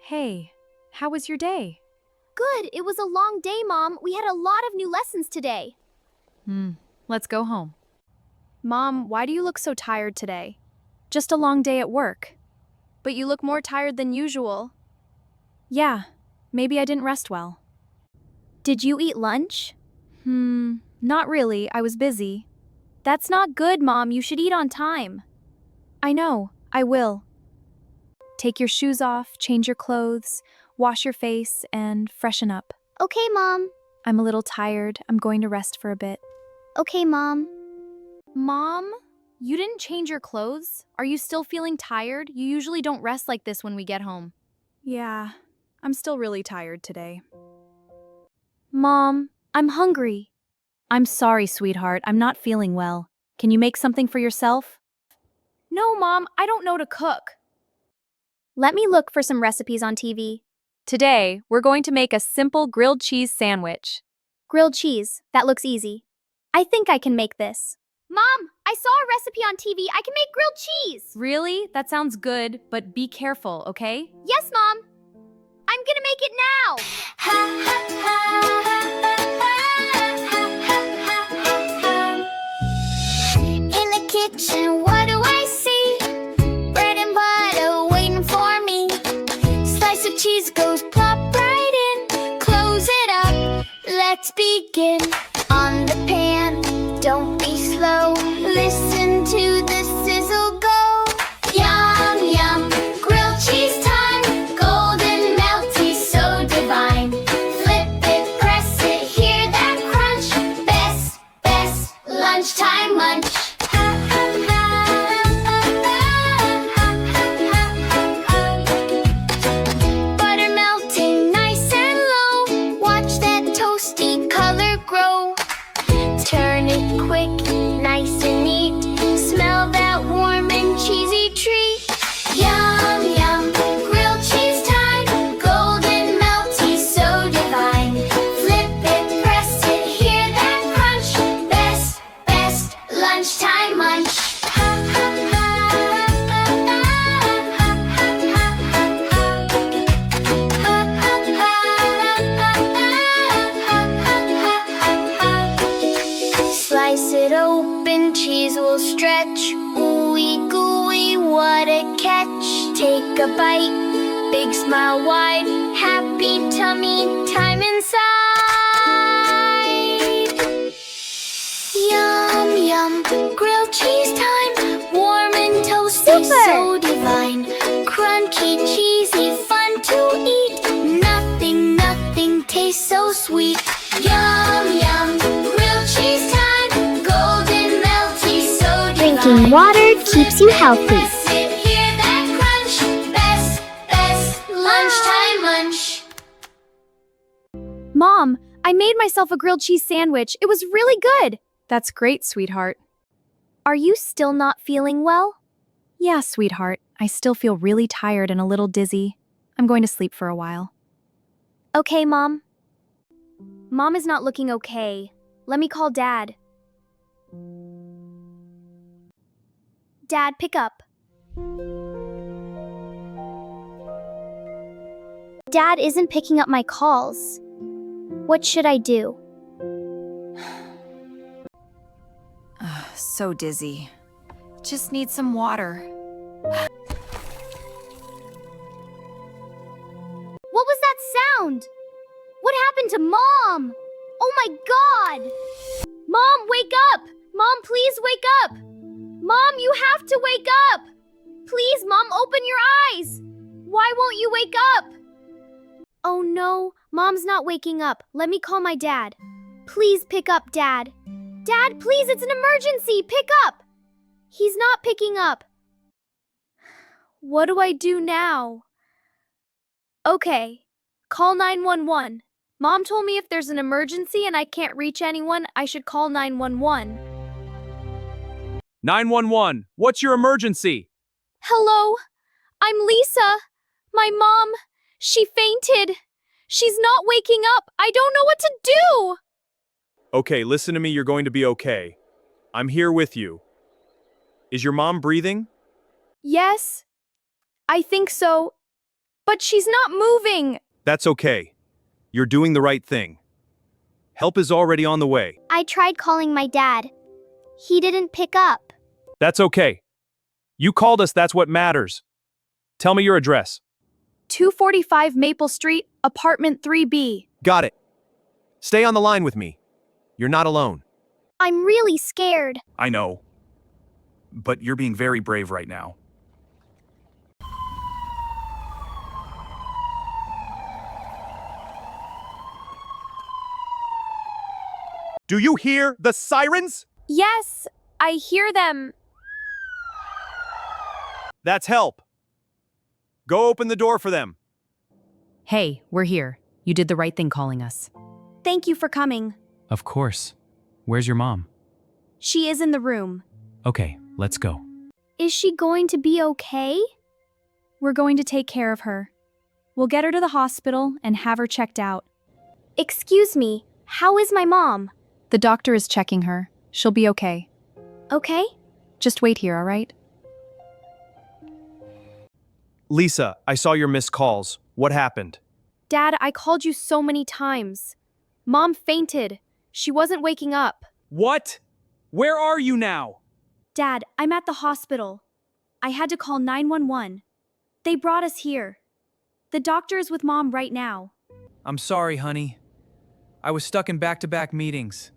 Hey, how was your day? Good, it was a long day, Mom. We had a lot of new lessons today. Let's go home. Mom, why do you look so tired today? Just a long day at work. But you look more tired than usual. Yeah, maybe I didn't rest well. Did you eat lunch? Not really, I was busy. That's not good, Mom. You should eat on time. I know, I will. Take your shoes off, change your clothes, wash your face, and freshen up. Okay, Mom. I'm a little tired, I'm going to rest for a bit. Okay, Mom. Mom, you didn't change your clothes? Are you still feeling tired? You usually don't rest like this when we get home. Yeah, I'm still really tired today. Mom, I'm hungry. I'm sorry, sweetheart, I'm not feeling well. Can you make something for yourself? No, Mom, I don't know to cook. Let me look for some recipes on TV. Today, we're going to make a simple grilled cheese sandwich. Grilled cheese. That looks easy. I think I can make this. Mom, I saw a recipe on TV. I can make grilled cheese. Really? That sounds good, but be careful, okay? Yes, Mom. I'm gonna make it now. In the kitchen, what do I see? Bread and butter waiting for me. Slice of cheese goes plop right in. Close it up. Let's begin. On the pan, don't be slow. Listen to the sizzle go. Yum, yum, grilled cheese time. Golden, melty, so divine. Flip it, press it, hear that crunch. Best, best, lunchtime munch. Butter melting nice and low. Watch that toasty color grow. Turn it quick, nice and neat. Smell that warm and cheesy treat. Yum, yum, grilled cheese time. Golden, melty, so divine. Flip it, press it, hear that crunch. Best, best, lunchtime munch. Slice it open, cheese will stretch. Ooey gooey, what a catch. Take a bite, big smile wide. Happy tummy time inside. Yum, yum, grilled cheese time. Warm and toasty, so divine. Crunchy, cheesy, fun to eat. Nothing, nothing tastes so sweet. Yum, yum, grilled cheese time. Golden, melty, so divine. Drinking water keeps you healthy. Press it, hear that crunch. Best, best, lunchtime munch. Mom, I made myself a grilled cheese sandwich. It was really good. That's great, sweetheart. Are you still not feeling well? Yeah, sweetheart, I still feel really tired and a little dizzy. I'm going to sleep for a while. Okay, Mom. Mom is not looking okay. Let me call Dad. Dad, pick up. Dad isn't picking up my calls. What should I do? So dizzy. Just need some water. What was that sound? What happened to Mom? Oh my God! Mom, wake up! Mom, please wake up! Mom, you have to wake up! Please, Mom, open your eyes! Why won't you wake up? Oh no, Mom's not waking up. Let me call my dad. Please pick up, Dad. Dad, please, it's an emergency! Pick up! He's not picking up. What do I do now? Okay, call 911. Mom told me if there's an emergency and I can't reach anyone, I should call 911. 911, what's your emergency? Hello, I'm Lisa. My mom, she fainted. She's not waking up. I don't know what to do. Okay, listen to me, you're going to be okay. I'm here with you. Is your mom breathing? Yes, I think so. But she's not moving! That's okay. You're doing the right thing. Help is already on the way. I tried calling my dad. He didn't pick up. That's okay. You called us, that's what matters. Tell me your address. 245 Maple Street, apartment 3B. Got it. Stay on the line with me. You're not alone. I'm really scared. I know. But you're being very brave right now. Do you hear the sirens? Yes, I hear them. That's help. Go open the door for them. Hey, we're here. You did the right thing calling us. Thank you for coming. Of course. Where's your mom? She is in the room. Okay, let's go. Is she going to be okay? We're going to take care of her. We'll get her to the hospital and have her checked out. Excuse me, how is my mom? The doctor is checking her. She'll be okay. Okay? Just wait here, all right? Lisa, I saw your missed calls. What happened? Dad, I called you so many times. Mom fainted. She wasn't waking up. What? Where are you now? Dad, I'm at the hospital. I had to call 911. They brought us here. The doctor is with Mom right now. I'm sorry, honey. I was stuck in back-to-back meetings.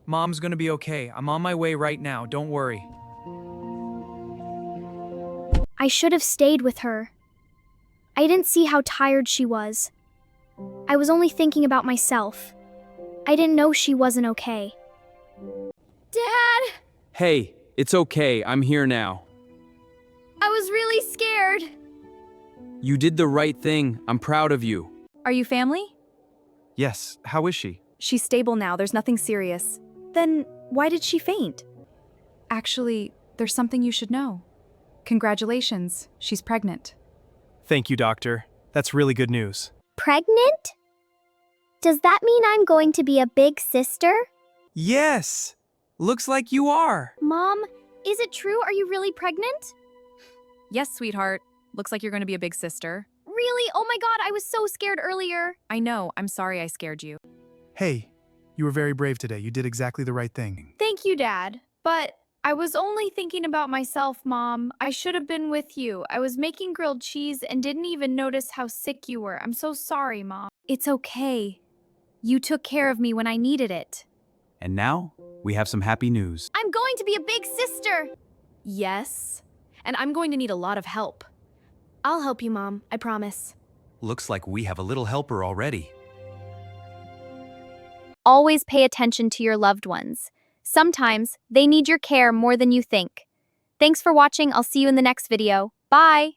Mom's gonna be okay. I'm on my way right now. Don't worry. I should have stayed with her. I didn't see how tired she was. I was only thinking about myself. I didn't know she wasn't okay. Dad! Hey, it's okay. I'm here now. I was really scared. You did the right thing. I'm proud of you. Are you family? Yes, how is she? She's stable now. There's nothing serious. Then why did she faint? Actually, there's something you should know. Congratulations, she's pregnant. Thank you, doctor. That's really good news. Pregnant? Does that mean I'm going to be a big sister? Yes! Looks like you are. Mom, is it true? Are you really pregnant? Yes, sweetheart. Looks like you're going to be a big sister. Really? Oh my god, I was so scared earlier. I know. I'm sorry I scared you. Hey, you were very brave today. You did exactly the right thing. Thank you, Dad. But I was only thinking about myself, Mom. I should have been with you. I was making grilled cheese and didn't even notice how sick you were. I'm so sorry, Mom. It's okay. You took care of me when I needed it. And now, we have some happy news. I'm going to be a big sister. Yes. And I'm going to need a lot of help. I'll help you, Mom. I promise. Looks like we have a little helper already. Always pay attention to your loved ones. Sometimes they need your care more than you think. Thanks for watching. I'll see you in the next video. Bye!